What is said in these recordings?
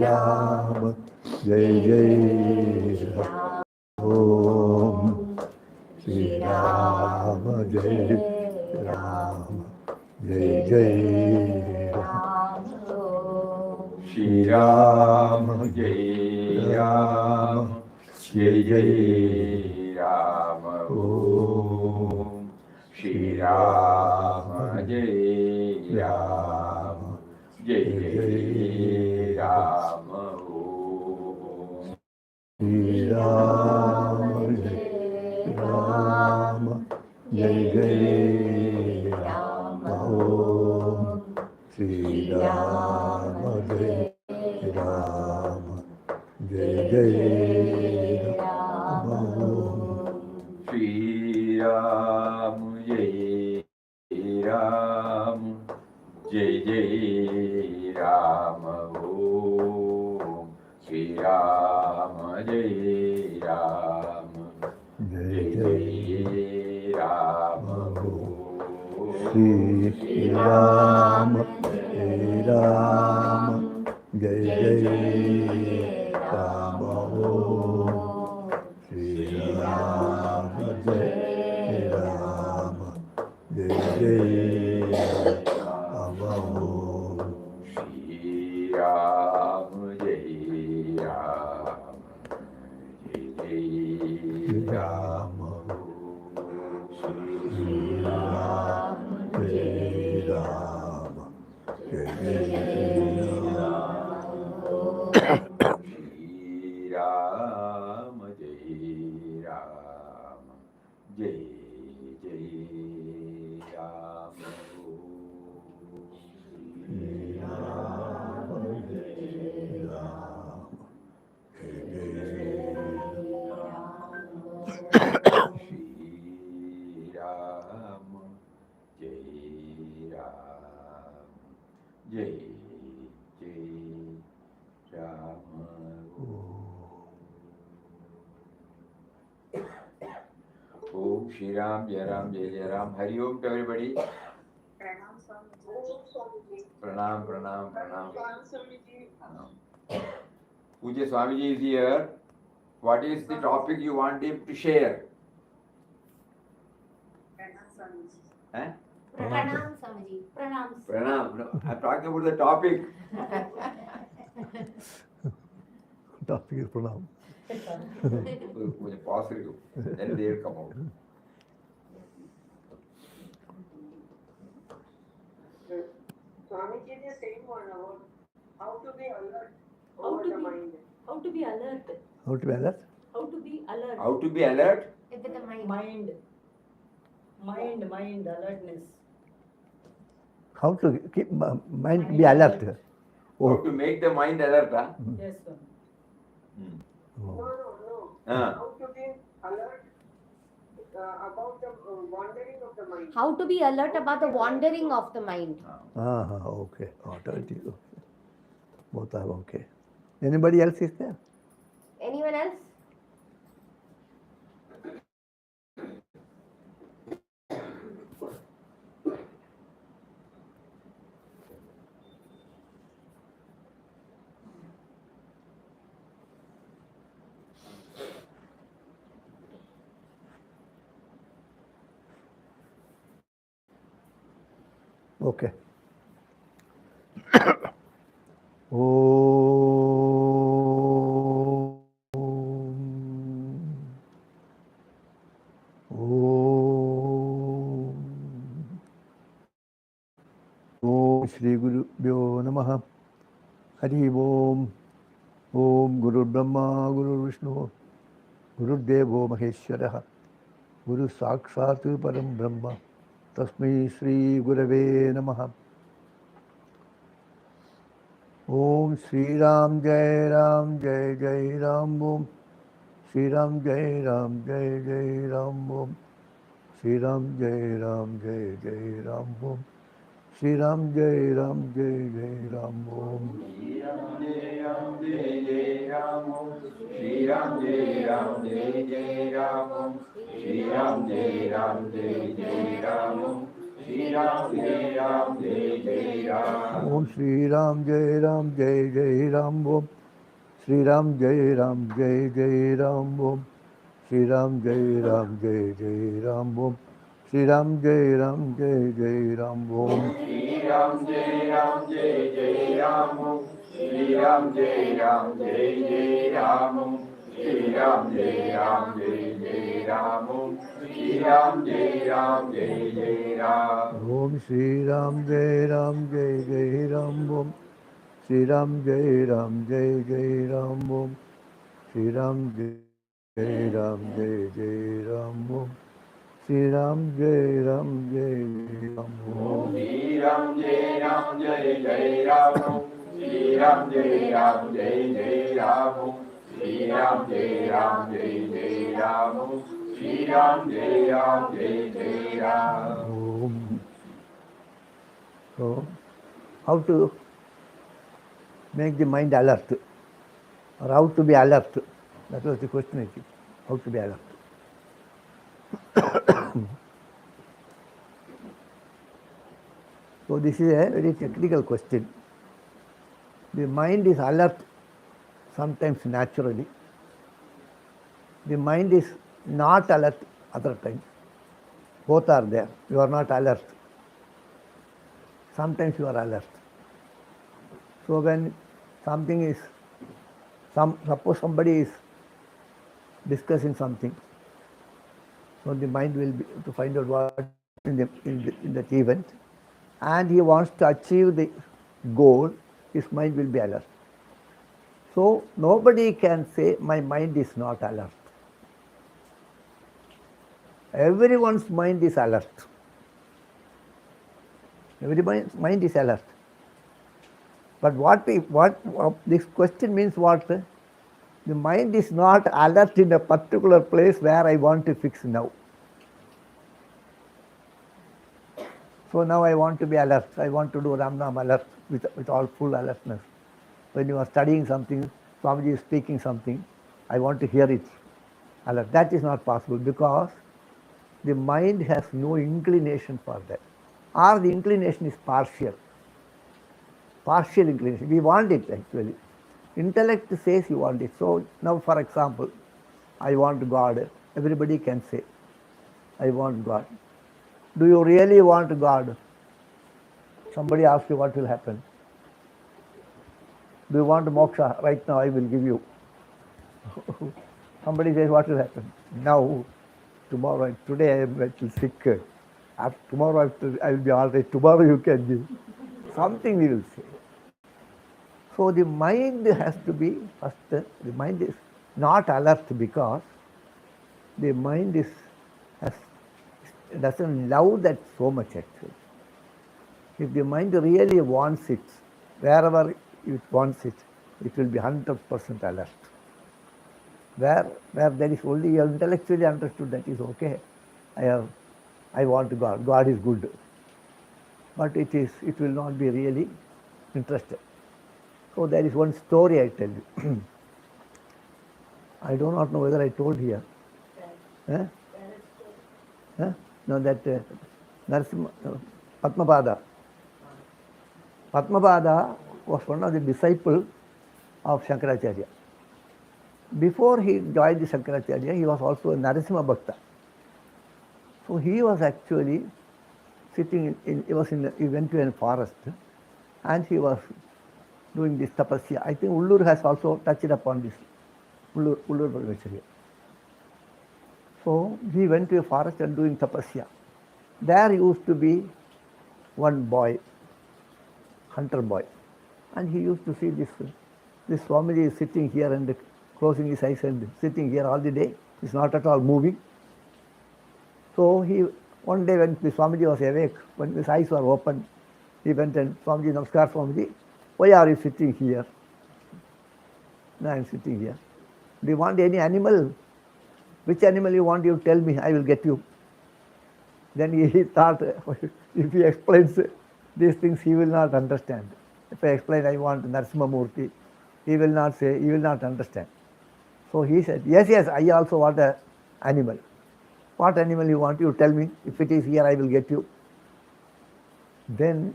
Ram, Jai Jai Ram. Om Shri Ram, Jai Ram, Jai Jai Ram. Shri Ram, Jai Ram, Jai Jai Ram. Om Shri Ram, Jai Ram, Jai Jai Ram. Shri Ram, Jai Ram, Jai Jai Ram. Om Shri Ram, Jai Ram, Jai Jai Ram. Shri Ram, Jai Ram, Jai Jai Ram. Om Shri Ram, Jai Ram, Jai Jai Ram. Shri Ram, Jai Ram, Jai Jai Ram. Om Shri Ram, Jai Ram, Jai Jai Ram. Shri Ram, Jai Ram, Jai Jai Ram. Shri Ram, Jai Ram, Jai Jai Ram. Shri Ram, Jai Ram, Jai Jai Ram. Shri Ram, Jai Ram, Jai Jai Ram. Shri Ram, Jai Ram, Jai Jai Ram. Om Shri Ram, Jai Ram, Jai Jai Ram. Hari Om to everybody. Pranam, pranam, pranam. Pujya Swamiji is here. What is the topic you want him to share? Pranam Swamiji. Pranam. Pranam. No, I'm talking about the topic. Topic is pranam. கொஞ்சம் positive. Then they'll come out. Swamiji is saying one about how to be alert How over to the be- mind. How to be alert? How to be alert? How to be alert? How to be alert? With the mind. Mind, alertness. How to keep mind be alert? How to make the mind alert? Huh? Yes, sir. Oh. No. How to be alert about the wandering of the mind. How to be alert about the wandering of the mind. Okay. Okay. Both are okay. Anybody else is there? Anyone else? Okay. Om Shri Guru Bhyo Namaha. Hari Om. Om Guru Brahma, Guru Vishnu, Guru Devo Maheshwaraha, Guru Sakshat Param Brahma, Tasmai Shri Gurave Namaha. Om Shri Ram Jai Ram Jai Jai Ram Om Shri Ram Jai Ram Jai Jai Ram Om Shri Ram Jai Ram Jai Jai Ram Om Shri Ram Jai Ram Jai Jai Ram Om Shri Ram Jai Ram Jai Jai Ram Om. Shri Ram Jai Ram Jai Jai Ram Om. Shri Ram Jai Ram Jai Jai Ram Om. Shri Ram Jai Ram Jai Jai Ram. Om Shri Ram Jai Ram Jai Jai Ram Om Shri Ram Jai Ram Jai Jai Ram Om Shri Ram Jai Ram Jai Jai Ram Om Shri Ram Jai Ram Jai Jai Ram Om Shri Ram Jai Ram Jai Jai Ram. Shri Ram Jai Ram Jai Jai Ram. Shri Ram Jai Ram Jai Jai Ram. Shri Ram Jai Ram Jai Jai Ram. Om Shri Ram Jai Ram Jai Jai Ram Om Shri Ram Jai Ram Jai Jai Ram Om Shri Ram Jai Ram Jai Jai Ram Om Shri Ram Jai Ram Jai Jai Ram Om Shri Ram Jai Ram Jai Jai Ram. Shri Ram Jai Ram Jai Jai Ram. Shri Ram Jai Ram Jai Jai Ram. Shri Ram Jai Ram Jai Jai Ram. Om. So, how to make the mind alert, or how to be alert? That was the question, I think. How to be alert? So this is a very technical question. The mind is alert sometimes naturally. The mind is not alert other times. Both are there. You are not alert. Sometimes you are alert. So when something is, suppose somebody is discussing something, so the mind will be to find out what in that event, and he wants to achieve the goal, his mind will be alert. So nobody can say my mind is not alert. Everyone's mind is alert. Everybody's mind is alert. But what this question means what? The mind is not alert in a particular place where I want to fix now. So now I want to be alert. I want to do Ram Nam alert with all full alertness. When you are studying something, Swamiji is speaking something, I want to hear it. Alert. That is not possible because the mind has no inclination for that. Or the inclination is partial. Partial inclination. We want it actually. Intellect says you want it. So now for example, I want God. Everybody can say, I want God. Do you really want God? Somebody asks you what will happen. Do you want moksha? Right now I will give you. Somebody says what will happen? Now, tomorrow, today I am a little sick. After tomorrow I will be all right. Tomorrow you can give. Something we will say. So the mind has to be, first, the mind is not alert because the mind doesn't love that so much actually. If the mind really wants it, wherever it wants it, it will be 100% alert. Where there is only intellectually understood that is okay, I want God, God is good. But it will not be really interested. So there is one story I tell you. I do not know whether I told here. No, that Padmanabhanandaji. Padmanabhanandaji was one of the disciples of Shankaracharya. Before he joined the Shankaracharya, he was also a Narasimha Bhakta. So he was actually sitting he went to a forest and he was doing this tapasya. I think Ullur has also touched upon this. Ullur Parmeshwarya. So he went to a forest and doing tapasya. There used to be one boy, hunter boy, and he used to see this Swamiji is sitting here and closing his eyes and sitting here all the day. He's not at all moving. So one day when the Swamiji was awake, when his eyes were open, he went and Swamiji, Namaskar Swamiji, why are you sitting here? No, I am sitting here. Do you want any animal? Which animal you want, you tell me, I will get you. Then he thought, if he explains these things, he will not understand. If I explain I want Narasimha Murti, he will not understand. So he said, yes, I also want an animal. What animal you want, you tell me. If it is here, I will get you. Then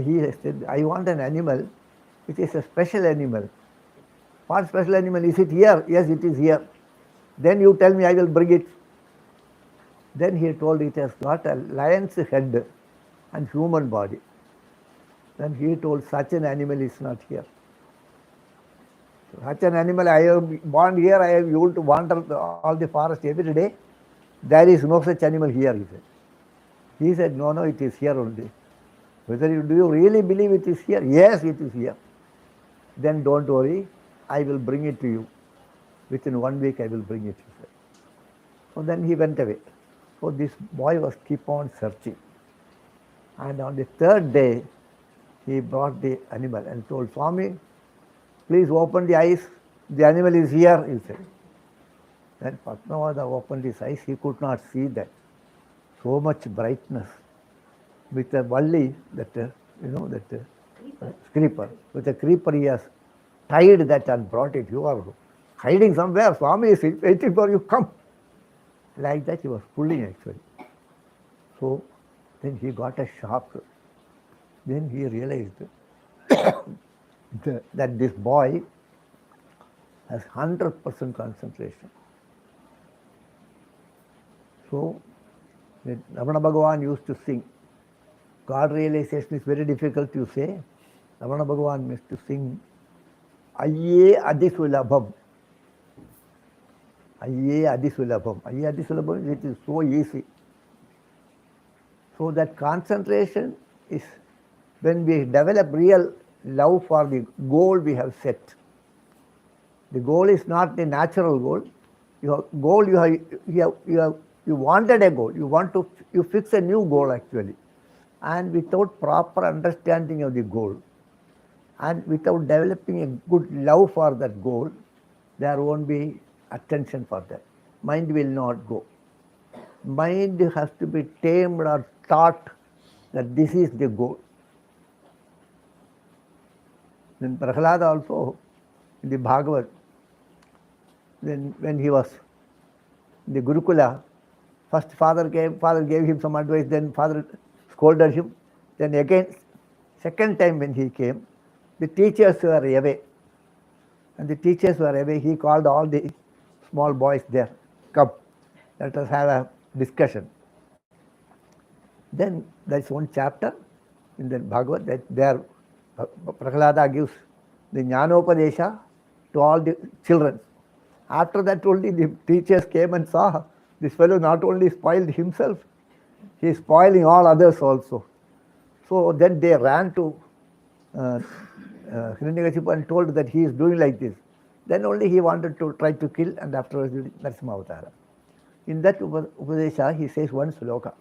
he said, I want an animal which is a special animal. What special animal? Is it here? Yes, it is here. Then you tell me, I will bring it. Then he told it has got a lion's head and human body. Then he told such an animal is not here. Such an animal I have born here, I have used to wander all the forest every day. There is no such animal here, he said. He said, no, it is here only. Do you really believe it is here? Yes, it is here. Then don't worry, I will bring it to you. Within 1 week I will bring it, he said. So then he went away. So this boy was keep on searching. And on the third day, he brought the animal and told, Swami, please open the eyes. The animal is here, he said. Then Padmanabhananda opened his eyes. He could not see that. So much brightness. With a valli, creeper. With a creeper he has tied that and brought it. You are hiding somewhere. Swami is waiting for you. Come. Like that he was pulling actually. So then he got a shock. Then he realized that this boy has 100% concentration. So Ramana Bhagavan used to sing. God realization is very difficult, you say. Ramana Bhagavan used to sing, Ayye Adisulabham. Ayye Adisulabham. Ayye Adisulabham, it is so easy. So that concentration is when we develop real love for the goal we have set. The goal is not the natural goal. You wanted a goal. You fix a new goal actually. And without proper understanding of the goal and without developing a good love for that goal, there won't be attention for that. Mind will not go. Mind has to be tamed or taught that this is the goal. Then Prahlada also, in the Bhagavad, then when he was in the Gurukula, first father gave him some advice, then father scolded him. Then again, second time when he came, the teachers were away. And the teachers were away, he called all the small boys there. Come, let us have a discussion. Then there is one chapter in the Bhagavad that there Prahlada gives the Jnanopadesha to all the children. After that only the teachers came and saw this fellow not only spoiled himself, he is spoiling all others also. So then they ran to Hiranyakashipu and told that he is doing like this. Then only he wanted to try to kill, and afterwards Narasimha Avatara. In that Upadesha, he says one sloka.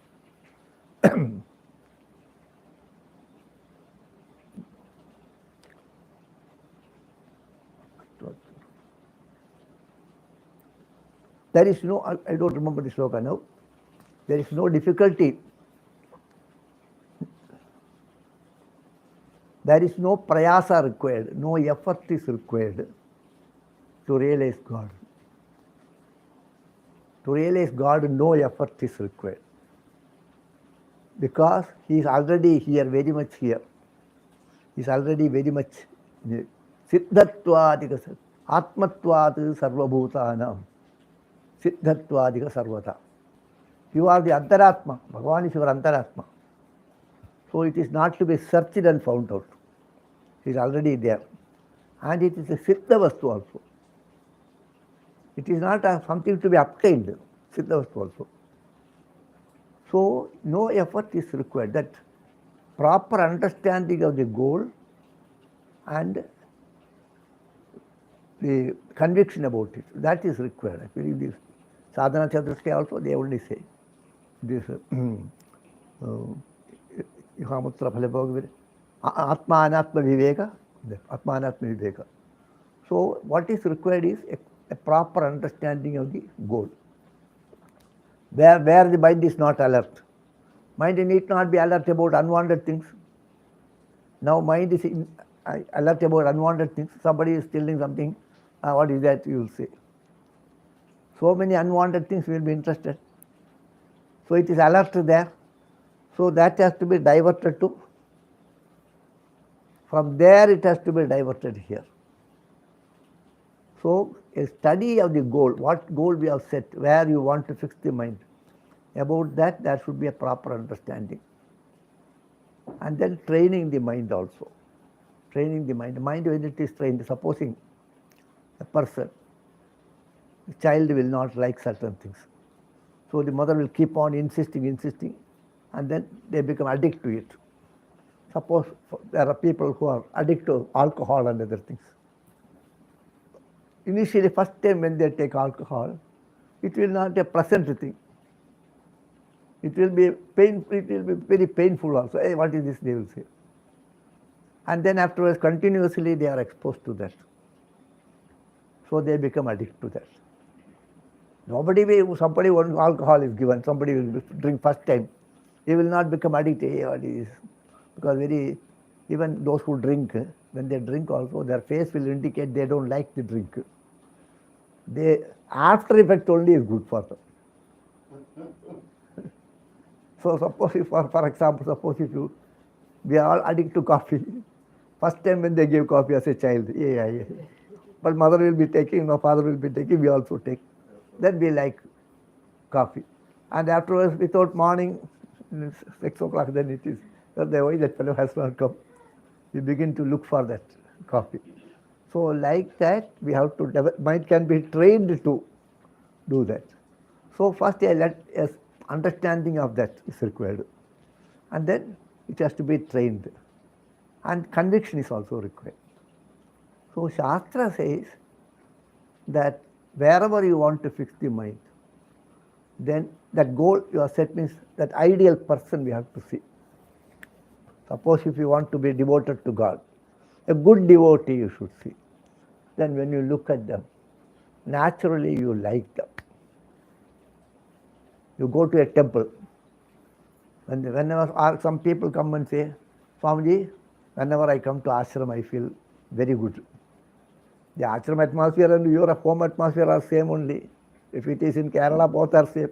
There is no, I don't remember the sloka now. There is no difficulty. There is no prayasa required, no effort is required to realize God. To realize God, no effort is required. Because he is already here, very much here. He is already very much Siddhatvaadika Atmatvaad Sarvabhutanam. Siddhatvadika Sarvata. You are the Antaratma. Bhagavan is your Antaratma. So it is not to be searched and found out. It is already there. And it is a Siddha Vastu also. It is not something to be obtained, Siddha Vastu also. So no effort is required. That proper understanding of the goal and the conviction about it, that is required. I believe this Sadhana Chaturashika also, they only say this Yuhamutra Phalabhogavira Atma Anatma Viveka. Atma Anatma Viveka. So what is required is a proper understanding of the goal. Where the mind is not alert. Mind need not be alert about unwanted things. Now mind is alert about unwanted things. Somebody is stealing something. What is that, you will say. So many unwanted things will be interested. So it is alert there. So that has to be diverted to, from there it has to be diverted here. So a study of the goal, what goal we have set, where you want to fix the mind, about that there should be a proper understanding. And then training the mind also. Training the mind. Mind when it is trained, supposing a person, the child will not like certain things. So the mother will keep on insisting, and then they become addicted to it. Suppose there are people who are addicted to alcohol and other things. Initially, first time when they take alcohol, it will not be a pleasant thing. It will be very painful also. Hey, what is this, they will say. And then afterwards, continuously they are exposed to that. So they become addicted to that. Somebody wants alcohol is given, somebody will drink first time. He will not become addicted. Hey, what is this? Because even those who drink, when they drink also, their face will indicate they don't like the drink. After effect only is good for them. So suppose if, for example, if we are all addicted to coffee. First time when they give coffee as a child, yeah. But mother will be taking, or father will be taking, we also take. Then we like coffee. And afterwards, without morning, 6 o'clock, then it is, why that fellow has not come. We begin to look for that coffee. So like that, we have to, mind can be trained to do that. So first understanding of that is required. And then it has to be trained. And conviction is also required. So Shastra says that wherever you want to fix the mind, then that goal you have set means that ideal person we have to see. Suppose if you want to be devoted to God, a good devotee you should see. Then when you look at them, naturally you like them. You go to a temple, and whenever some people come and say, Swamiji, whenever I come to ashram, I feel very good. The ashram atmosphere and your home atmosphere are same only. If it is in Kerala, both are same.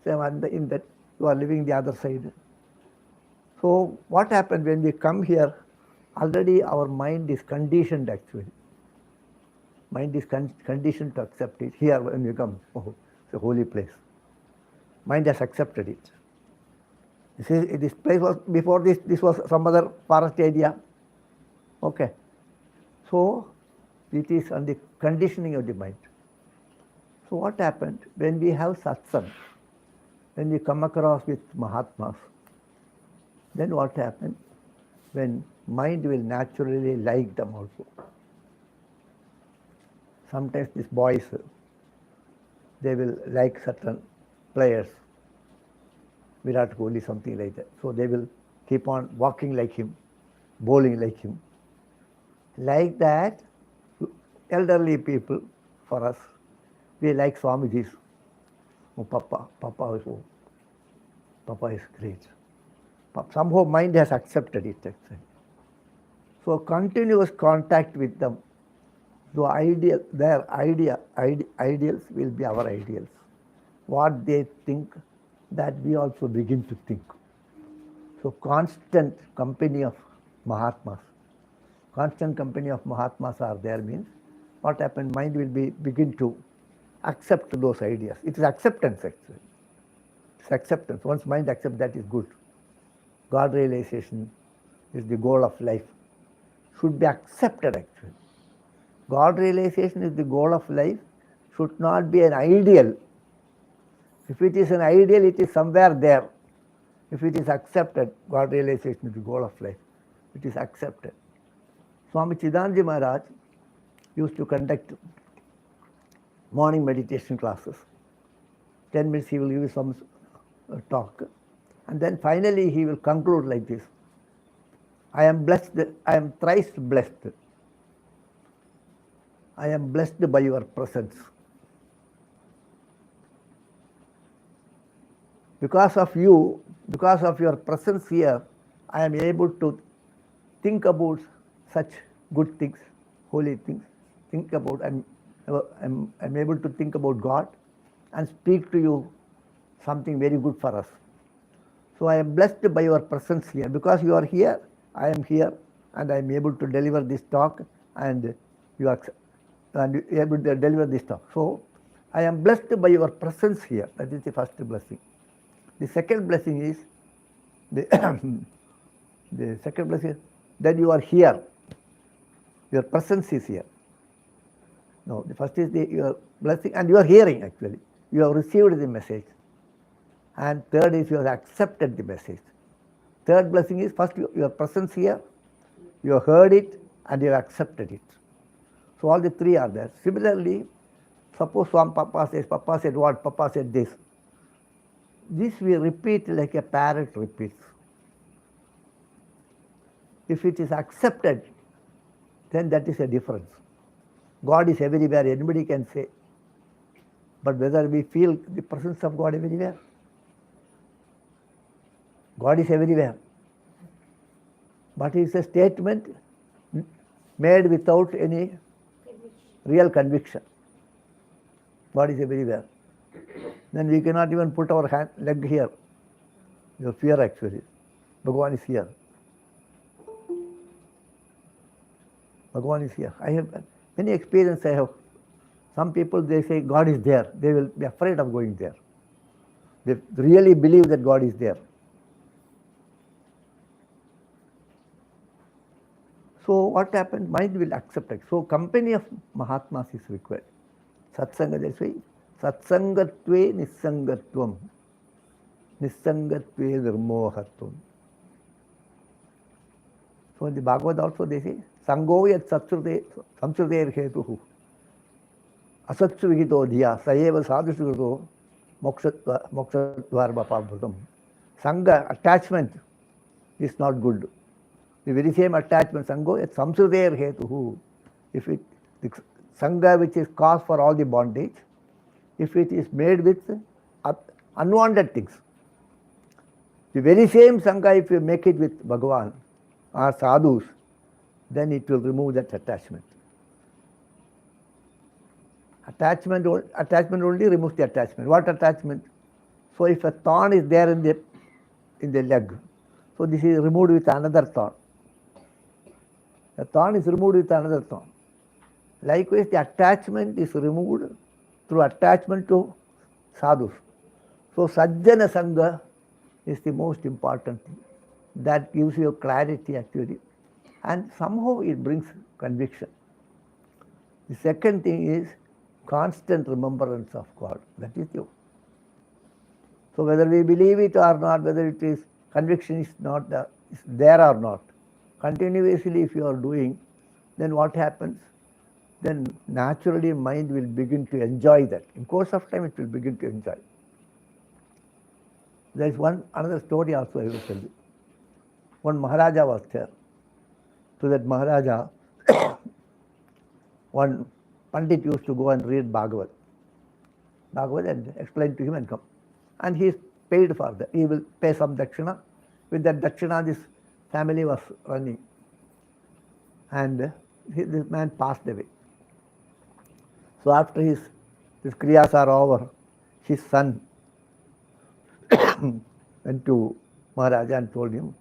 Same, and in that you are living the other side. So what happened when we come here? Already our mind is conditioned actually. Mind is conditioned to accept it. Here when you come, it's a holy place. Mind has accepted it. This place was, before this was some other forest area. Okay. So it is on the conditioning of the mind. So what happened? When we have satsang, when we come across with Mahatmas, then what happened? When mind will naturally like them also. Sometimes these boys, they will like certain players, Virat Kohli, something like that. So they will keep on walking like him, bowling like him. Like that, elderly people, for us, we like Swamiji's. Oh, Papa is great. Somehow mind has accepted it. Actually. So continuous contact with them. Their ideals will be our ideals. What they think, that we also begin to think. So constant company of Mahatmas. Constant company of Mahatmas are there means, what happened? Mind will begin to accept those ideas. It is acceptance actually. It's acceptance. Once mind accepts, that is good. God realization is the goal of life. Should be accepted actually. God realization is the goal of life, should not be an ideal. If it is an ideal, it is somewhere there. If it is accepted, God realization is the goal of life. It is accepted. Swami Chidananda Maharaj used to conduct morning meditation classes. 10 minutes he will give some talk. And then finally he will conclude like this. I am blessed, I am thrice blessed. I am blessed by your presence. Because of you, because of your presence here, I am able to think about such good things, holy things. Think about, I'm able to think about God and speak to you something very good for us. So I am blessed by your presence here. Because you are here, I am here, and I am able to deliver this talk, and you are able to deliver this talk. So I am blessed by your presence here. That is the first blessing. The second blessing is the the second blessing is that you are here. Your presence is here. No, the first is your blessing, and you are hearing actually. You have received the message. And third is you have accepted the message. Third blessing is first your presence here, you have heard it, and you have accepted it. So all the three are there. Similarly, suppose Swami Papa said what? Papa said this. This we repeat like a parrot repeats. If it is accepted, then that is a difference. God is everywhere, anybody can say. But whether we feel the presence of God everywhere? God is everywhere. But it is a statement made without any real conviction. God is everywhere. Then we cannot even put our leg here. Your fear actually. Bhagavan is here. Bhagavan is here. I have many experience I have. Some people, they say God is there. They will be afraid of going there. They really believe that God is there. So what happened? Mind will accept it. So company of Mahatmas is required. Satsanga, they say, Satsangatve Nisangatvam. Nisangatve Nirmohatvam. So in the Bhagavad also they say, Sango yat samsrute hetuhu. Asatsu vigito dhiya sayeva sadhusugato mokshatvar bapabhutam. Sangha, attachment is not good. The very same attachment, Sango, yat samsrute hetuhu. If it, the Sangha which is cause for all the bondage, if it is made with unwanted things. The very same Sangha, if you make it with Bhagavan or sadhus, then it will remove that attachment. Attachment only removes the attachment. What attachment? So if a thorn is there in the leg, so this is removed with another thorn. The thorn is removed with another thorn. Likewise, the attachment is removed through attachment to sadhus. So Sajjana Sangha is the most important thing. That gives you clarity actually. And somehow it brings conviction. The second thing is constant remembrance of God. That is you. So whether we believe it or not, whether it is conviction is not is there or not, continuously if you are doing, then what happens? Then naturally mind will begin to enjoy that. In course of time it will begin to enjoy. There is another story also I will tell you. One Maharaja was there. So that Maharaja, one Pandit used to go and read Bhagavad and explain to him and come. And he is paid for that. He will pay some dakshina. With that dakshina, this family was running. And this man passed away. So after his kriyas are over, his son went to Maharaja and told him,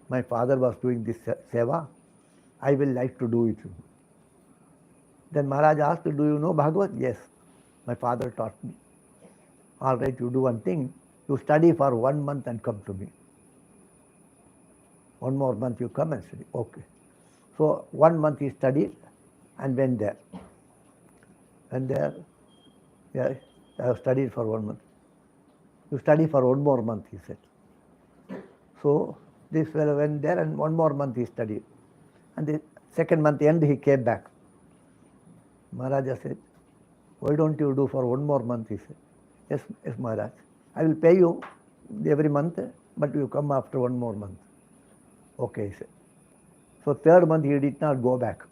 my father was doing this seva, I will like to do it. Then Maharaj asked, do you know Bhagavad? Yes, my father taught me. All right, you do one thing, you study for 1 month and come to me. 1 more month you come and study. Okay. So 1 month he studied and went there. And there, yeah, I have studied for 1 month. You study for 1 more month, he said. So this fellow went there and 1 more month he studied. And the second month end he came back. Maharaja said, why don't you do for 1 more month? He said, yes Maharaj. I will pay you every month, but you come after 1 more month. Okay, he said. So third month he did not go back.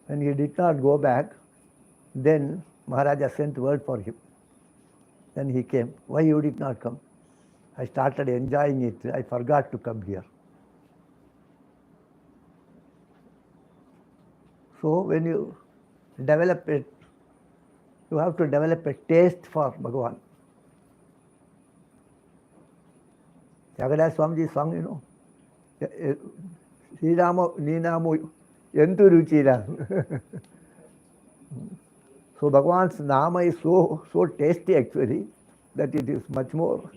When he did not go back, then Maharaja sent word for him. Then he came. Why you did not come? I started enjoying it. I forgot to come here. So when you develop it, you have to develop a taste for Bhagavan. Jagadash Swamiji song, you know, Sri Rama Ninamu Yentu Ruchira. So Bhagavan's Nama is so tasty actually that it is much more.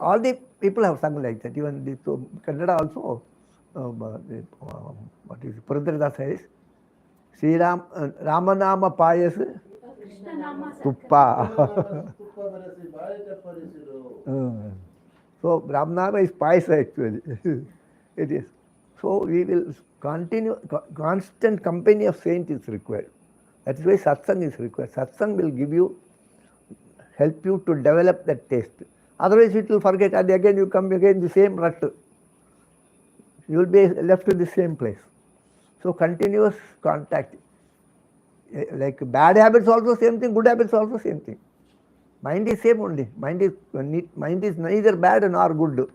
All the people have sung like that, even the so Kannada also. What is Purandarada says? Sri Ram Ramanama Payas Tuppa. So Ramanama is Payasa actually. It is. So we will continue, constant company of saints is required. That is why satsang is required. Satsang will give you, help you to develop that taste. Otherwise it will forget, and again you come again the same rut. You will be left in the same place. So continuous contact. Like bad habits also same thing, good habits also same thing. Mind is same only. Mind is neither bad nor good.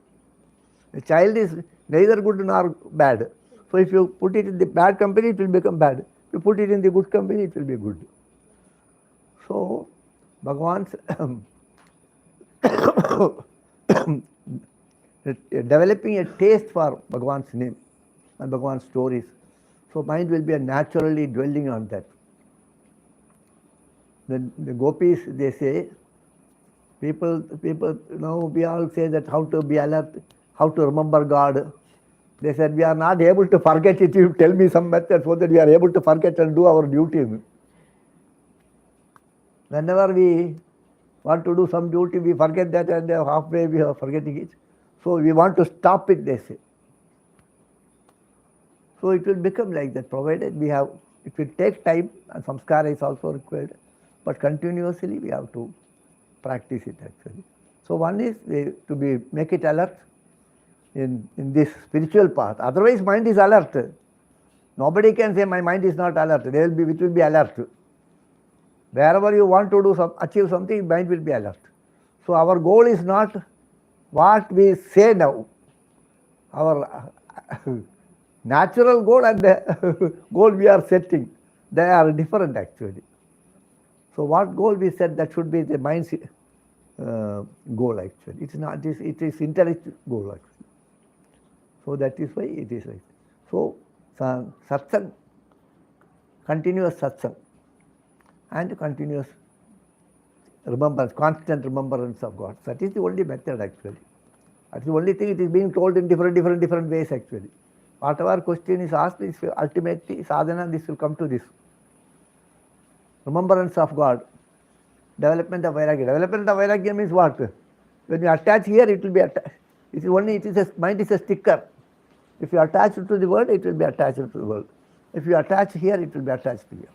A child is neither good nor bad. So if you put it in the bad company, it will become bad. If you put it in the good company, it will be good. So Bhagavan's developing a taste for Bhagavan's name and Bhagavan's stories. So mind will be naturally dwelling on that. The gopis, they say, people, we all say that how to be alert, how to remember God. They said we are not able to forget it. You tell me some method so that we are able to forget and do our duty. Whenever we want to do some duty, we forget that, and halfway we are forgetting it. So we want to stop it, they say. So it will become like that, provided we have, it will take time, and samskara is also required, but continuously we have to practice it actually. So one is to make it alert in this spiritual path. Otherwise mind is alert. Nobody can say my mind is not alert. It will be alert. Wherever you want to achieve something, mind will be alert. So our goal is not what we say now. Our natural goal and the goal we are setting, they are different actually. So what goal we set, that should be the mind's goal actually. It's not, it is intellect goal actually. So that is why it is like. So satsang, continuous satsang and continuous remembrance, constant remembrance of God. That is the only method actually. That's the only thing. It is being told in different ways actually. Whatever question is asked, is ultimately sadhana, this will come to this. Remembrance of God, development of vairagya. Development of vairagya means what? When you attach here, it will be attached. Mind is a sticker. If you attach it to the world, it will be attached to the world. If you attach here, it will be attached to here.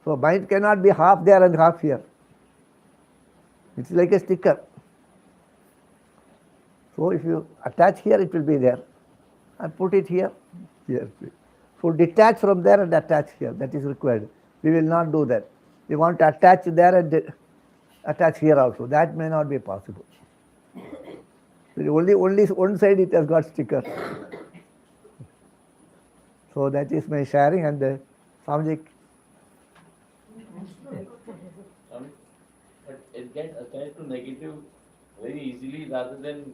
So mind cannot be half there and half here. It's like a sticker. So if you attach here, it will be there. And put it here, here. So detach from there and attach here. That is required. We will not do that. We want to attach there and attach here also. That may not be possible. Only one side it has got sticker. So that is my sharing, and Swamiji. But it gets attached to negative very easily rather than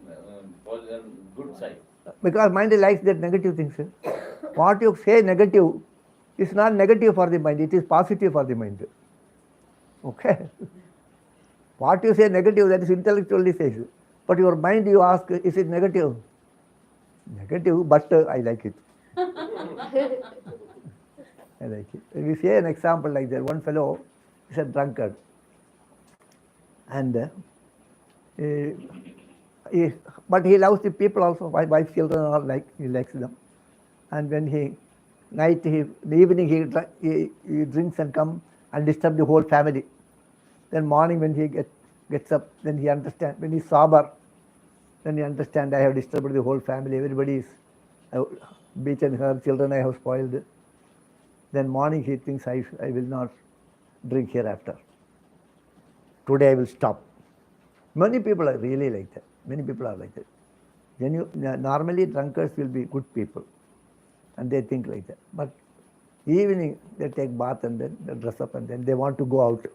good side. Because mind likes that negative things. What you say negative is not negative for the mind, it is positive for the mind. Okay? What you say negative, that is intellectually says. But your mind, you ask, is it negative? Negative, but I like it. I like it. We say an example like that. One fellow is a drunkard. And but he loves the people also. Wife, children, all like, he likes them. And when in the evening he drinks and come and disturb the whole family. Then morning when he gets up, then he understands. When he's sober, then he understands, I have disturbed the whole family. Everybody is beaten her, children I have spoiled. Then morning he thinks, I will not drink hereafter. Today I will stop. Many people are really like that. Many people are like that. Normally drunkards will be good people, and they think like that. But evening they take bath and then they dress up and then they want to go out.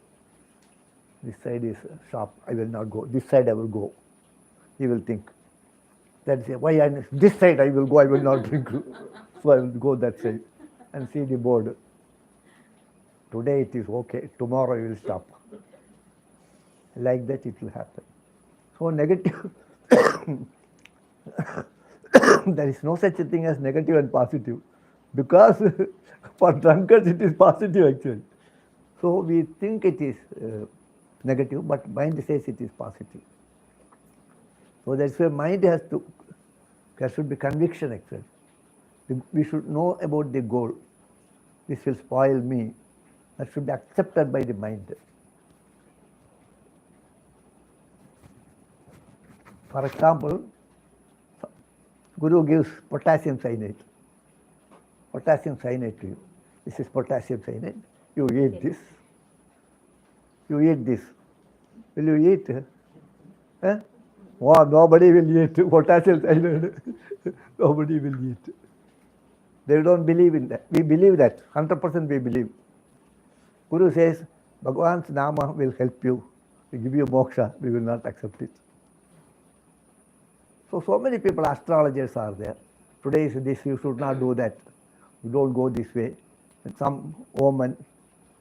This side is shop, I will not go. This side I will go. he will think. That's why on this side I will go, I will not drink. So I will go that side and see the board. Today it is okay, tomorrow I will stop. Like that it will happen. So negative, there is no such a thing as negative and positive, because for drunkards it is positive actually. So we think it is negative, but mind says it is positive. So that's why mind has to, there should be conviction actually. We should know about the goal. This will spoil me. That should be accepted by the mind. For example, Guru gives potassium cyanide. Potassium cyanide to you. This is potassium cyanide. You eat this. You eat this. Will you eat? Huh? Oh, nobody will eat potassium cyanide. Nobody will eat. They don't believe in that. We believe that. 100% we believe. Guru says, Bhagavan's Nama will help you. Will give you moksha. We will not accept it. So many people, astrologers are there. Today is this, you should not do that. You don't go this way. And some omen.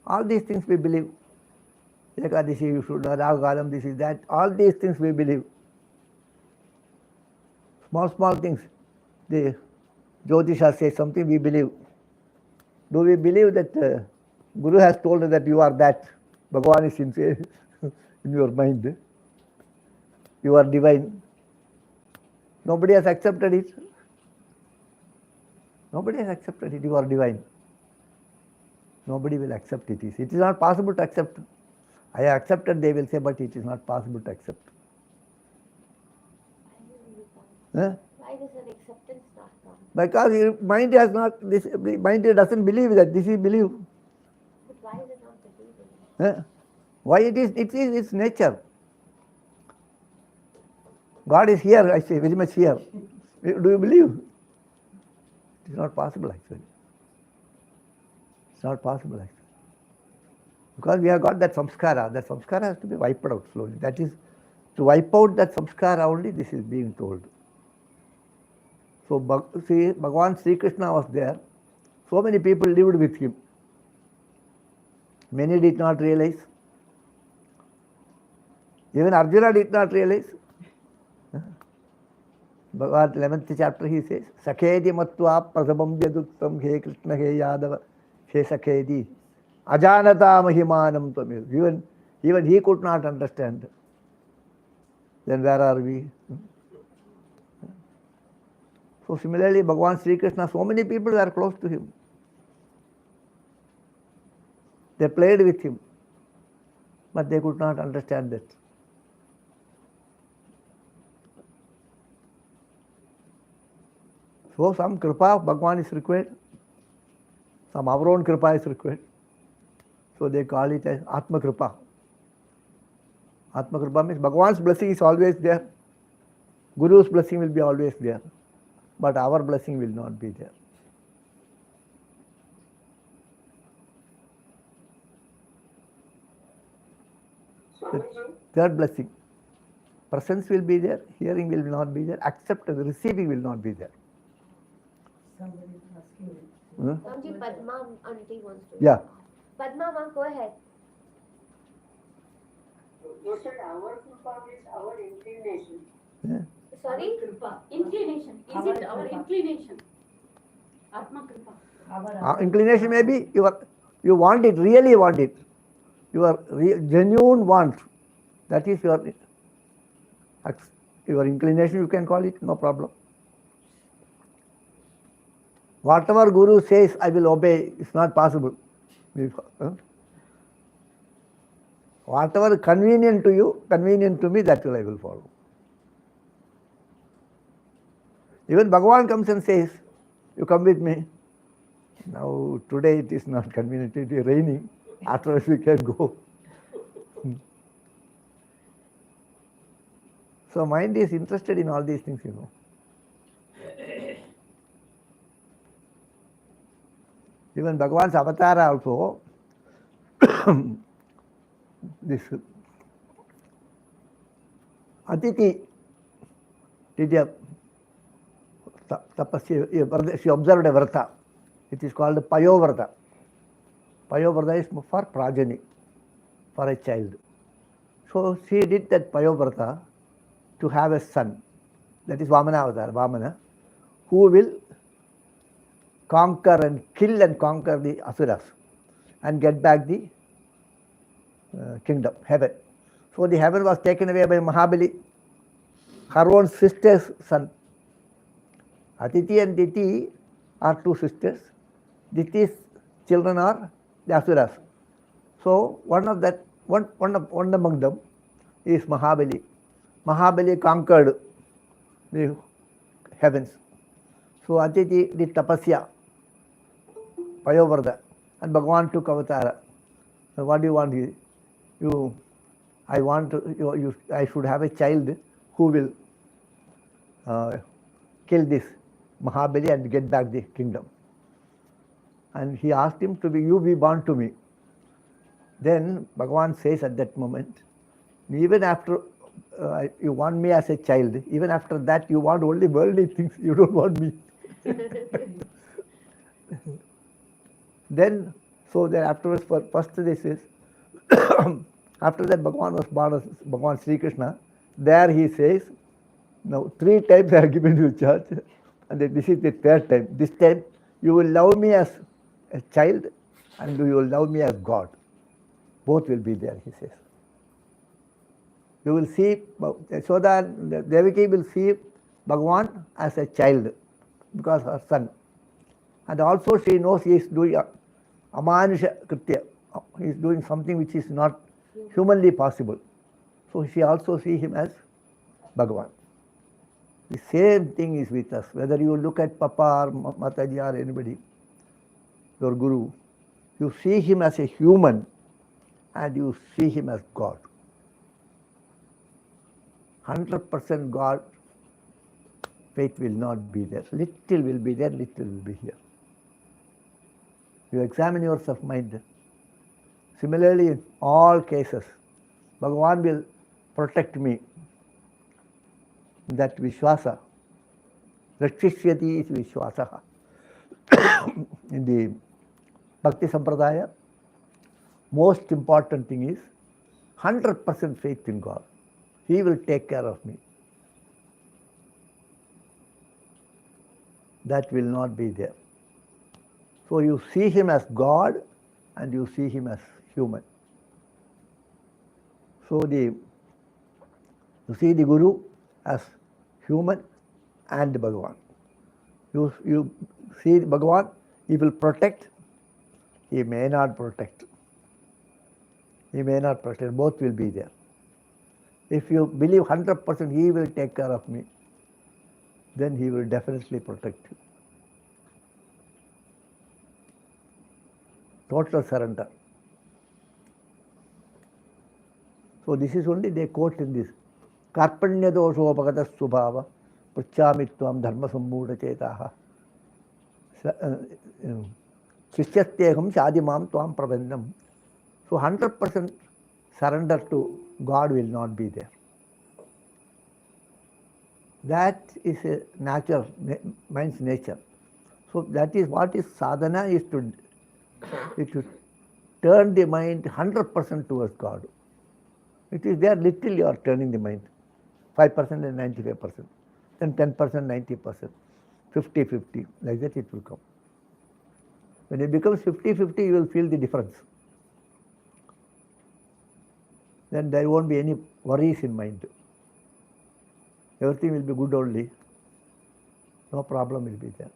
All these things we believe. Ekadashi, you should not, Ragalam, this is that. All these things we believe. Small things. The Jyotisha says something, we believe. Do we believe that Guru has told us that you are that? Bhagavan is in your mind. You are divine. Nobody has accepted it. Nobody has accepted it. You are divine. Nobody will accept it. It is not possible to accept. I have accepted, they will say, but it is not possible to accept. Huh? Why does an acceptance not come? Because your mind has not, this mind doesn't believe that this is believe. But why is it not believing? Huh? Why it is its nature. God is here, I say, very much here. Do you believe? It is not possible actually. It's not possible actually. Because we have got that samskara. That samskara has to be wiped out slowly. That is, to wipe out that samskara only, this is being told. So, see, Bhagavan Sri Krishna was there. So many people lived with him. Many did not realize. Even Arjuna did not realize. Bhagavad 11th chapter he says, Sakhedi matva prasabam yaduttam he Krishna he Yadava he Sakhedi ajanata mahimanam tamil. Even he could not understand. Then where are we? So similarly, Bhagavan Sri Krishna, so many people were close to him. They played with him, but they could not understand that. So some kripa of Bhagavan is required, some our own kripa is required. So they call it as Atma Kripa. Atma Kripa means Bhagavan's blessing is always there. Guru's blessing will be always there. But our blessing will not be there. Third blessing. Presence will be there, hearing will not be there, acceptance, receiving will not be there. Somebody is asking me. Swamiji, Padma auntie wants to. Yeah. Padma, ma'am, go ahead. You said our kripa means our inclination. Yeah. Sorry? Kripa. Inclination. Is Our it our kripa. inclination? Atma Kripa. Our Inclination may be you want it, really want it. Your genuine want. That is your inclination, you can call it, no problem. Whatever Guru says, I will obey, it's not possible. Whatever convenient to you, convenient to me, that will I will follow. Even Bhagavan comes and says, you come with me. Now, today it is not convenient, it is raining. Afterwards we can go. So mind is interested in all these things, you know. Even Bhagavan's avatar also, this Atiti, did a tapasya, she observed a vrata. It is called Payovrata. Payovrata is for progeny, for a child. So she did that Payovrata to have a son. That is Vamana, who will conquer and kill and conquer the asuras and get back the kingdom, heaven. So the heaven was taken away by Mahabali, her own sister's son. Aditi and Diti are two sisters. Diti's children are the asuras. So one among them is Mahabali. Mahabali conquered the heavens. So Aditi did tapasya, Payovrata, and Bhagavan took avatara. So what do you want? I should have a child who will kill this Mahabali and get back the kingdom. And he asked him to be born to me. Then Bhagavan says at that moment, even after you want me as a child, even after that you want only worldly things, you don't want me. Then, so that afterwards, first this is, after that Bhagavan was born as Bhagavan Sri Krishna, there he says, now 3 times I have given you charge, and this is the 3rd time. This time you will love me as a child and you will love me as God. Both will be there, he says. You will see, so that Devaki will see Bhagavan as a child because her son. And also she knows he is doing Amanusha Kritya. He is doing something which is not humanly possible. So she also sees him as Bhagavan. The same thing is with us. Whether you look at Papa or Mataji or anybody, your Guru, you see him as a human and you see him as God. 100% God, faith will not be there. Little will be there, little will be here. You examine yourself, mind. Similarly, in all cases, Bhagavan will protect me. That Vishwasa, Rakshishyati is Vishwasa. In the Bhakti Sampradaya, most important thing is 100% faith in God. He will take care of me. That will not be there. So you see him as God and you see him as human. So you see the Guru as human and Bhagavan. You see Bhagavan, he will protect, he may not protect. He may not protect, both will be there. If you believe 100% he will take care of me, then he will definitely protect you. Total surrender. So this is only they quote in this. Karpanya dosho bhagata subhava prachamitvam dharma sammuda chetaha sisyatyeham shadimam tvam pravendam. So 100% surrender to God will not be there. That is a nature, mind's nature. So that is what is sadhana, is to turn the mind 100% towards God. It is there little you are turning the mind, 5% and 95%, then 10%, 90%, 50-50, like that it will come. When it becomes 50-50, you will feel the difference. Then there won't be any worries in mind. Everything will be good only. No problem will be there.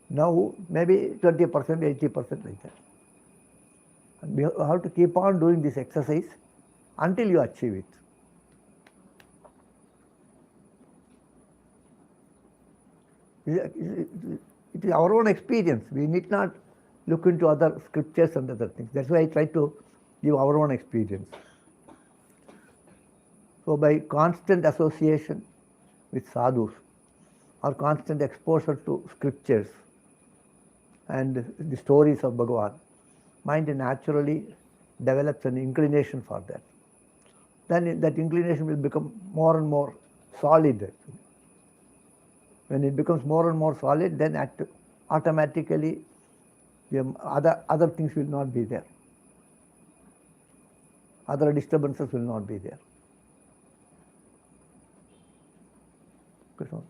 Now maybe 20%, 80% like that. And you have to keep on doing this exercise until you achieve it. It is our own experience. We need not look into other scriptures and other things. That's why I try to give our own experience. So by constant association with sadhus or constant exposure to scriptures and the stories of Bhagavan, mind naturally develops an inclination for that. then that inclination will become more and more solid. Actually. When it becomes more and more solid, then automatically the other things will not be there. Other disturbances will not be there. Good one.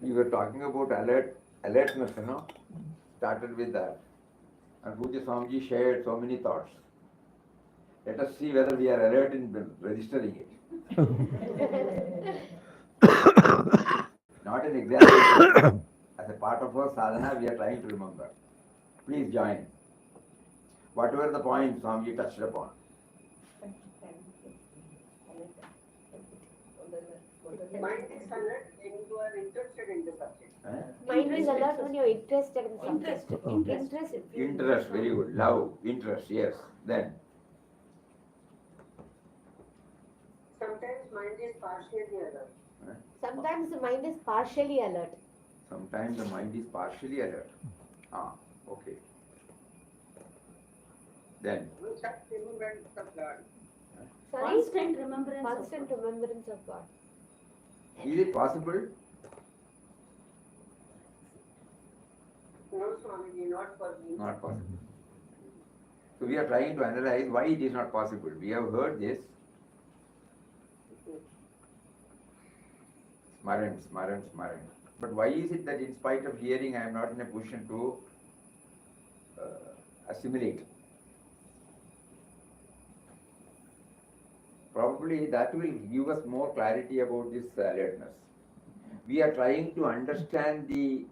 You were talking about alertness, started with that. And Puja Swamiji shared so many thoughts. Let us see whether we are alert in registering it. Not an example. As a part of our sadhana, we are trying to remember. Please join. Whatever the point Swamiji touched upon. Mind is alert when you are interested in the subject. Mind is alert when you're interested in something. Interest. Interest, very good. Love, interest, yes. Then, Sometimes mind is partially alert. Sometimes the mind is partially alert. sometimes the mind is partially alert. Okay. Then, Such remembrance of God. Sorry? Constant remembrance. Constant remembrance of God. is it possible? No, Swamiji, not for me. Not possible. So we are trying to analyze why it is not possible. We have heard this. Smaran. But why is it that in spite of hearing, I am not in a position to assimilate? Probably that will give us more clarity about this alertness. We are trying to understand the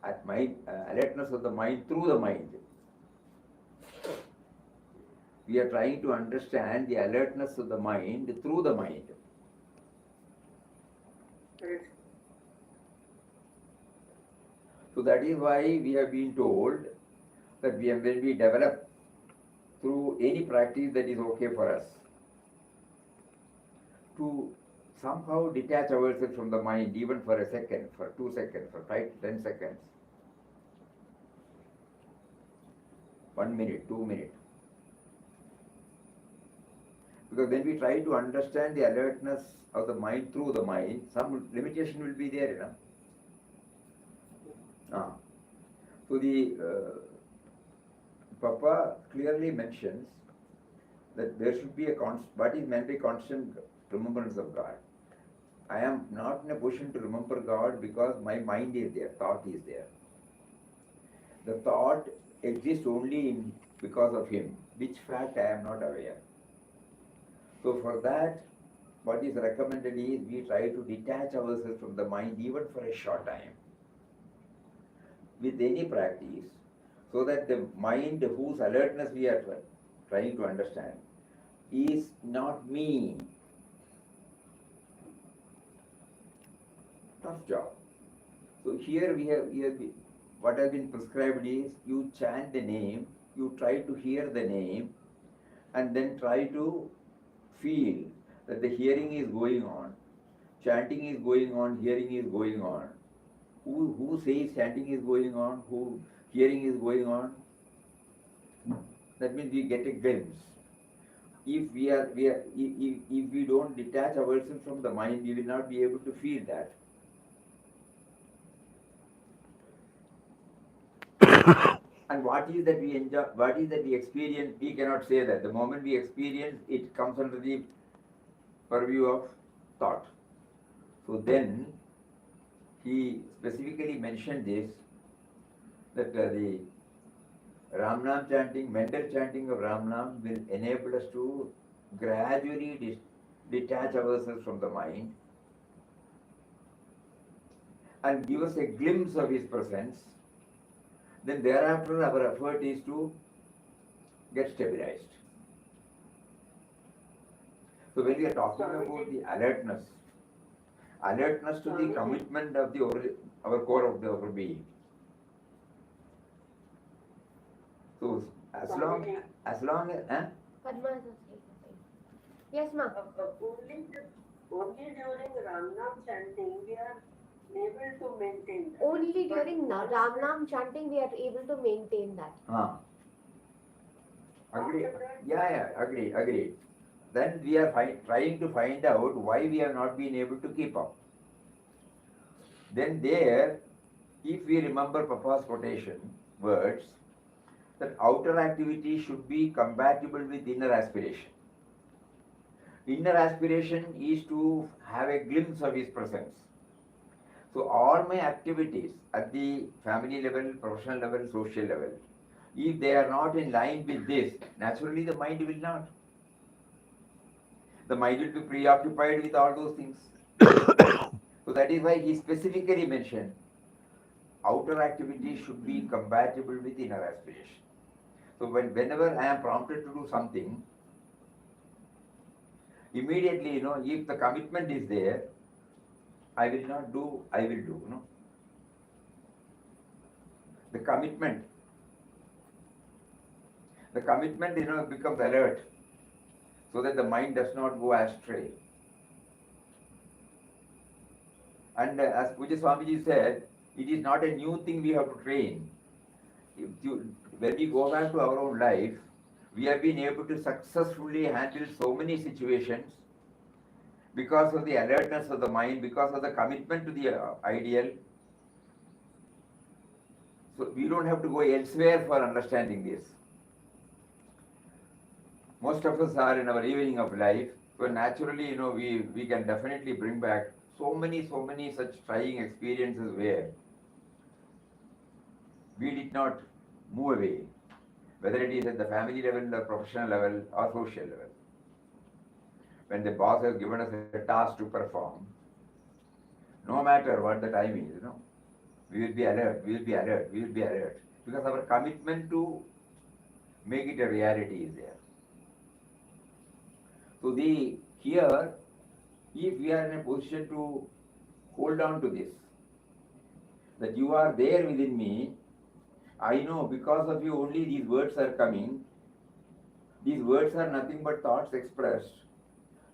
alertness of the mind through the mind. We are trying to understand the alertness of the mind through the mind. Correct. So that is why we have been told that when we develop through any practice that is okay for us, to somehow detach ourselves from the mind even for a second, for 2 seconds, for 5 to 10 seconds, 1 minute, 2 minutes. Because when we try to understand the alertness of the mind through the mind, some limitation will be there, So the Papa clearly mentions that there should be what is meant by constant remembrance of God. I am not in a position to remember God because my mind is there, thought is there. The thought exists only because of Him, which fact I am not aware. So for that, what is recommended is we try to detach ourselves from the mind even for a short time with any practice, so that the mind whose alertness we are trying to understand is not me. Tough job. So here what has been prescribed is you chant the name, you try to hear the name, and then try to feel that the hearing is going on, chanting is going on, hearing is going on. Who says chanting is going on, who hearing is going on? That means we get a glimpse. If we don't detach ourselves from the mind, we will not be able to feel that. And what is that we enjoy, what is that we experience, we cannot say that. The moment we experience, it comes under the purview of thought. So then, he specifically mentioned this, that the Ramnam chanting, mental chanting of Ramnam will enable us to gradually detach ourselves from the mind and give us a glimpse of his presence. Then thereafter our effort is to get stabilized. So when we are talking about the alertness to the commitment of our core of our being. So as long as, Padma is asking something. Yes, ma. Only during Ramnam chanting we are able to maintain that. Only during Ram Nam chanting we are able to maintain that. Agree. Yeah, agree. Then we are trying to find out why we have not been able to keep up. Then there, if we remember Papa's quotation words, that outer activity should be compatible with inner aspiration. Inner aspiration is to have a glimpse of his presence. So all my activities at the family level, professional level, social level, if they are not in line with this, naturally the mind will not. The mind will be preoccupied with all those things. So that is why he specifically mentioned outer activity should be compatible with inner aspiration. So whenever I am prompted to do something, immediately, if the commitment is there, I will not do, I will do, The commitment, becomes alert so that the mind does not go astray. And as Puja Swamiji said, it is not a new thing we have to train. When we go back to our own life, we have been able to successfully handle so many situations because of the alertness of the mind, because of the commitment to the ideal. So we don't have to go elsewhere for understanding this. Most of us are in our evening of life, so naturally, we can definitely bring back so many such trying experiences where we did not move away, whether it is at the family level, the professional level, or social level. When the boss has given us a task to perform, no matter what the time is, we will be alert, because our commitment to make it a reality is there. So here, if we are in a position to hold on to this, that you are there within me, I know because of you only these words are coming. These words are nothing but thoughts expressed.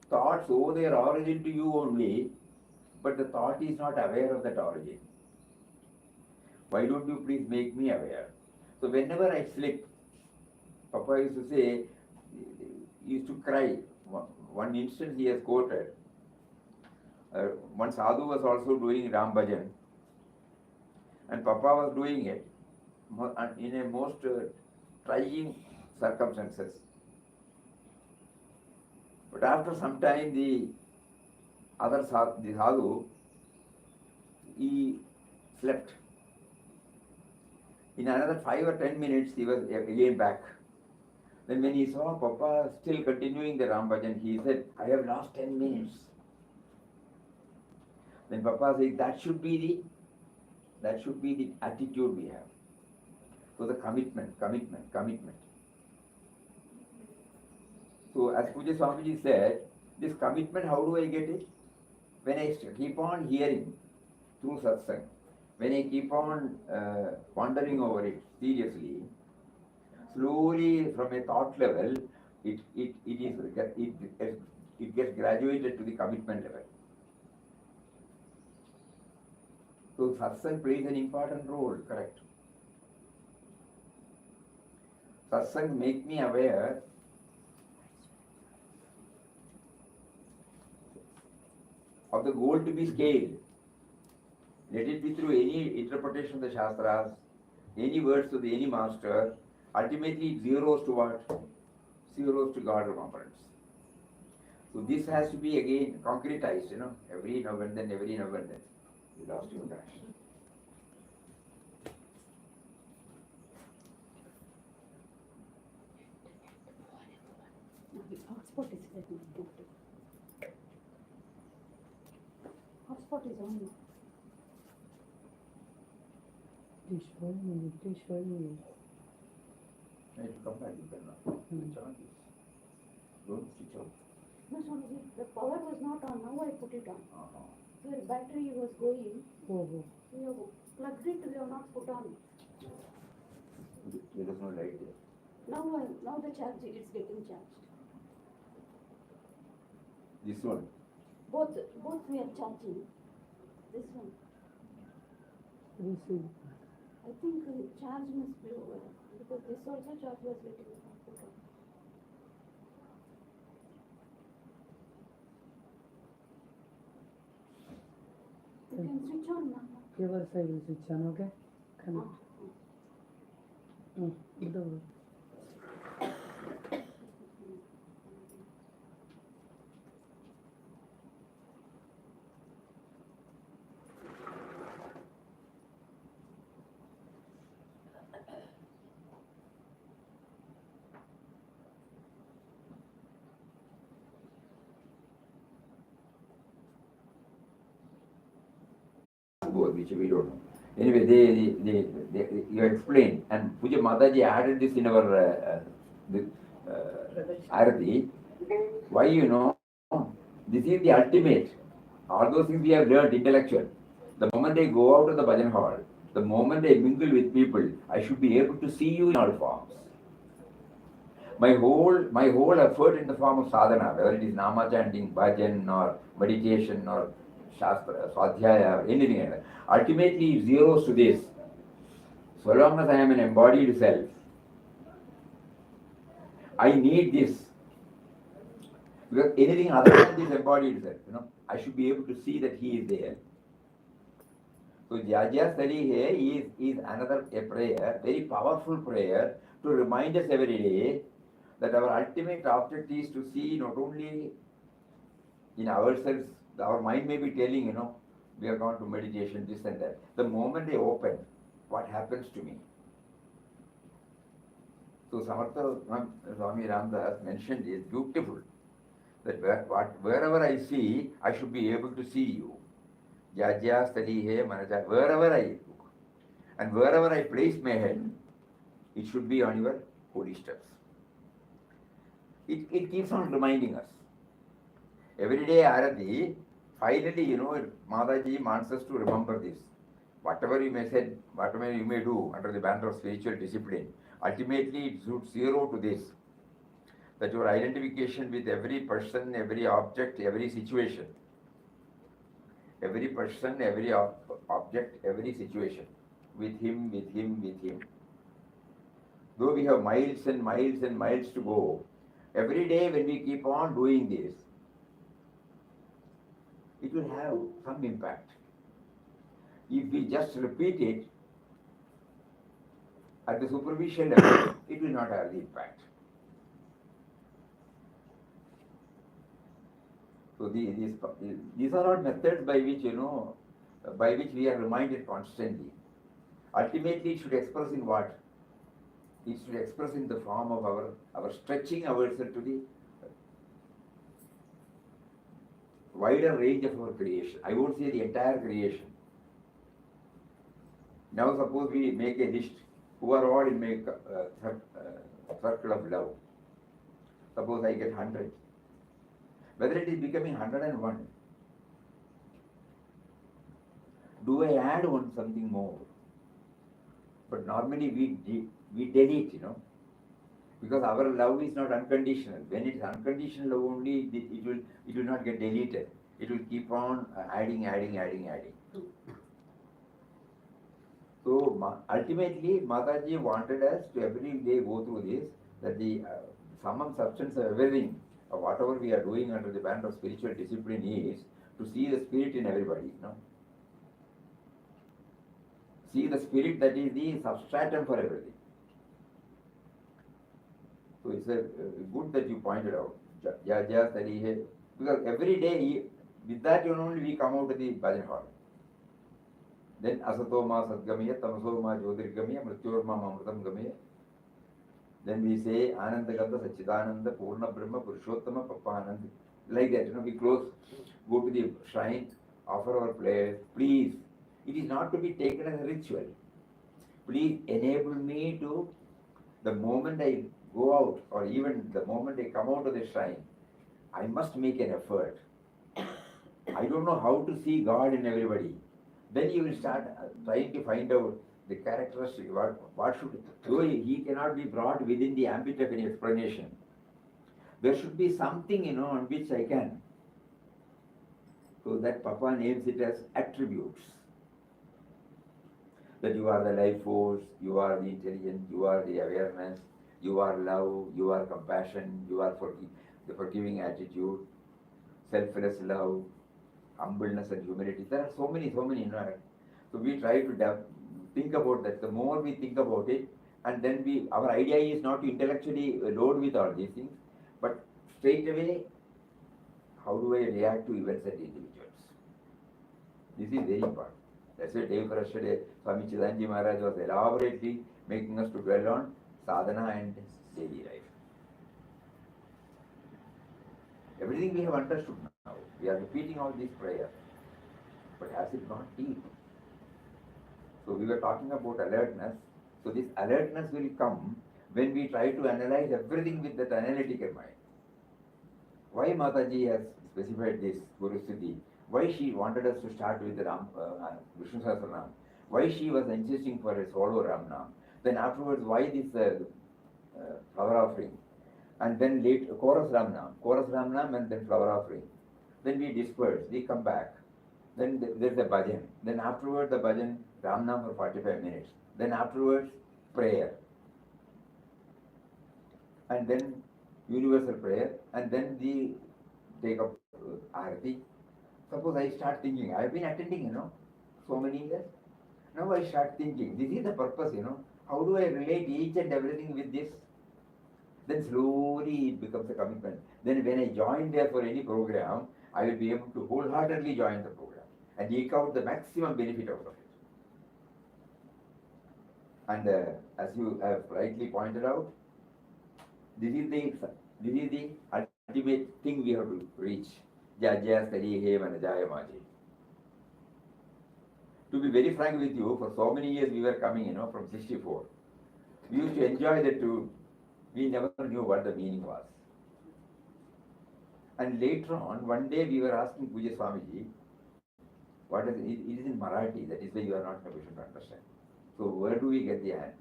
Thoughts owe their origin to you only, but the thought is not aware of that origin. Why don't you please make me aware? So whenever I slip, Papa used to say, he used to cry. One instance he has quoted. One sadhu was also doing Ram Bhajan, and Papa was doing it in a most trying circumstances. But after some time, the sadhu, he slept. In another 5 or 10 minutes, he was again back. Then when he saw Papa still continuing the Ram Bhajan, he said, I have lost 10 minutes. Then Papa said, that should be the attitude we have. So the commitment. So as Puja Swamiji said, this commitment, how do I get it? When I keep on hearing through SATSANG, when I keep on pondering over it seriously, slowly from a thought level, it gets graduated to the commitment level. So SATSANG plays an important role, correct? SATSANG make me aware of the goal to be scaled. Let it be through any interpretation of the Shastras, any words of any master, ultimately it zeros to what? Zeros to God remembrance. So this has to be again concretized, every now and then. You lost your connection. Hotspot is Hotspot is on. Please show me. Right, come back, you can switch on this. Don't switch off. No, Swamiji, the power was not on. Now I put it on. So the battery was going. Oh, We have plugged it. We have not put on. There is no light there. Now the charge is getting charged. This one. Both we are charging. This one. Receive. I think charge must be over because this also charge was getting over. You can switch on now. Your side will switch on, okay? Connect. Good over. Both, which we don't know. Anyway, you explained, and Puja Mataji added this in our Arati. Why, this is the ultimate. All those things we have learned intellectual. The moment I go out of the bhajan hall, the moment I mingle with people, I should be able to see you in all forms. My whole effort in the form of sadhana, whether it is nama chanting, bhajan, or meditation, or shastra, swadhyaya, or anything like that, ultimately it zeroes to this. So long as I am an embodied self, I need this. Because anything other than this embodied self, I should be able to see that he is there. So Jajya Stali here is another a prayer, very powerful prayer to remind us every day that our ultimate object is to see not only in ourselves, our mind may be telling, we are going to meditation, this and that. The moment they open, what happens to me? So Samartha Swami Ramdas mentioned is beautiful, that wherever I see, I should be able to see you. Jajya Stali He Manaja, wherever I look, and wherever I place my head, it should be on your holy steps. It keeps on reminding us. Every day Arati, finally, Mataji wants us to remember this. Whatever you may say, whatever you may do under the banner of spiritual discipline, ultimately it should zero to this. That your identification with every person, every object, every situation, every person, every object, every situation, with him, with him, with him. Though we have miles and miles and miles to go, every day when we keep on doing this, it will have some impact. If we just repeat it at the superficial level, it will not have the impact. So these are all methods by which we are reminded constantly. Ultimately, it should express in what? It should express in the form of our stretching ourselves to the wider range of our creation. I won't say the entire creation. Now suppose we make a list, who are all in my circle of love. Suppose I get 100. Whether it is becoming 101, do I add on something more? But normally we delete, because our love is not unconditional. When it's unconditional love only, it will not get deleted. It will keep on adding. So ultimately, Mataji wanted us to every day go through this, that the sum and substance of everything, of whatever we are doing under the banner of spiritual discipline is to see the spirit in everybody, See the spirit that is the substratum for everything. So it's good that you pointed out. Because every day, with that only we come out of the bhajan hall. Then asato ma sadgamaya, tamaso ma jyotirgamaya, mrityor ma amritam gamaya. Then we say Anandagata Sachidananda Purna Brahma Purushottama Papanand. Like that, we close, go to the shrine, offer our prayers. Please, it is not to be taken as a ritual. Please enable me to, the moment I go out, or even the moment I come out of the shrine, I must make an effort. I don't know how to see God in everybody. Then you will start trying to find out the characteristic, what should, though he cannot be brought within the ambit of any explanation, there should be something, on which I can. So that Papa names it as attributes. That you are the life force, you are the intelligence, you are the awareness, you are love, you are compassion, you are the forgiving attitude, selfless love, humbleness and humility. There are so many, So we try to think about that. The more we think about it, and then our idea is not to intellectually load with all these things, but straight away, how do I react to events and individuals? This is very important. That's why day for yesterday, Swami Chidanji Maharaj was elaborately making us to dwell on sadhana and daily life. Everything we have understood now. We are repeating all these prayers, but has it gone deep? So we were talking about alertness. So this alertness will come when we try to analyze everything with that analytical mind. Why Mataji has specified this Guru Siddhi? Why she wanted us to start with Vishnu Sahasranam? Why she was insisting for a solo Ramnam? Then afterwards, why this flower offering? And then late chorus Ramnam and then flower offering. Then we disperse, we come back. Then there's a bhajan. Then afterwards the bhajan, Ramnam for 45 minutes. Then afterwards, prayer. And then universal prayer. And then the take up Arati. Suppose I start thinking, I have been attending, so many years. Now I start thinking, this is the purpose, How do I relate each and everything with this? Then slowly it becomes a commitment. Then when I join there for any program, I will be able to wholeheartedly join the program and eke out the maximum benefit out of it. And as you have rightly pointed out, this is the ultimate thing we have to reach. Jajya Stari He Manajaya Maji. To be very frank with you, for so many years we were coming, from 64. We used to enjoy that too. We never knew what the meaning was. And later on, one day we were asking Puja Swamiji, what is it? It is in Marathi, that is why you are not in a position to understand. So where do we get the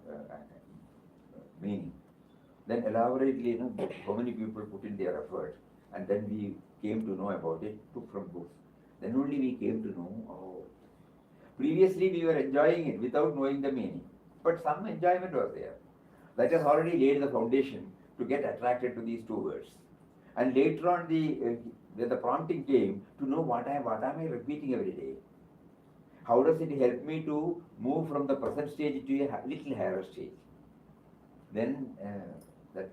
meaning? Then elaborately, so many people put in their effort, and then we came to know about it, took from books. Then only we came to know, oh. Previously we were enjoying it without knowing the meaning, but some enjoyment was there. That has already laid the foundation to get attracted to these two words. And later on, when the prompting came to know what am I repeating every day? How does it help me to move from the present stage to a little higher stage? Then it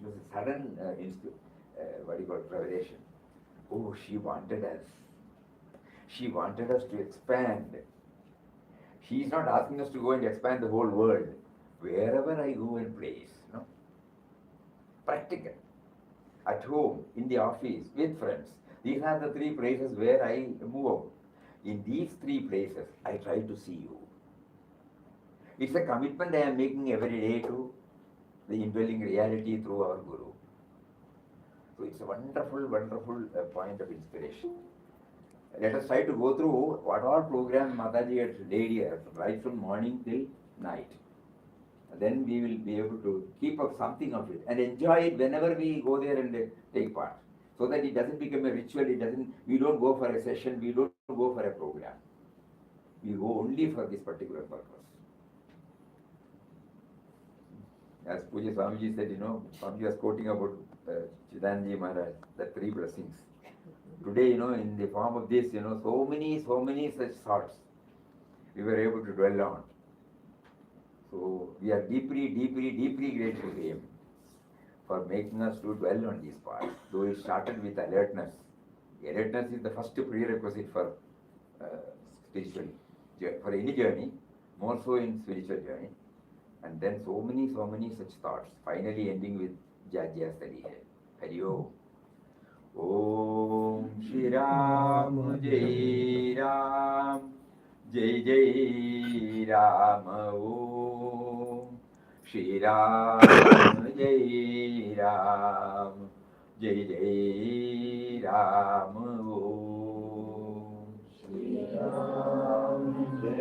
was a sudden revelation. Oh, she wanted us. She wanted us to expand. She is not asking us to go and expand the whole world. Wherever I go and place, practical, at home, in the office, with friends. These are the three places where I move out. In these three places, I try to see you. It's a commitment I am making every day to the indwelling reality through our Guru. So it's a wonderful, wonderful point of inspiration. Let us try to go through what all programs Mataji has laid here, right from morning till night. Then we will be able to keep up something of it and enjoy it whenever we go there and take part. So that it doesn't become a ritual, we don't go for a session, we don't go for a program. We go only for this particular purpose. As Puja Swamiji said, Swamiji was quoting about Chidanji Maharaj, the three blessings. Today, in the form of this, so many such thoughts we were able to dwell on. So we are deeply, deeply, deeply grateful to him for making us to dwell on these parts. Though it started with alertness. Alertness is the first prerequisite for spiritual journey, for any journey, more so in spiritual journey. And then so many such thoughts, finally ending with Jajya Stari Hai. Hari Om. Om Shri Ram Jai Ram Jai Jai Ram Om Shri Ram Jai Ram Jai Jai Ram Om Shri Ram Jai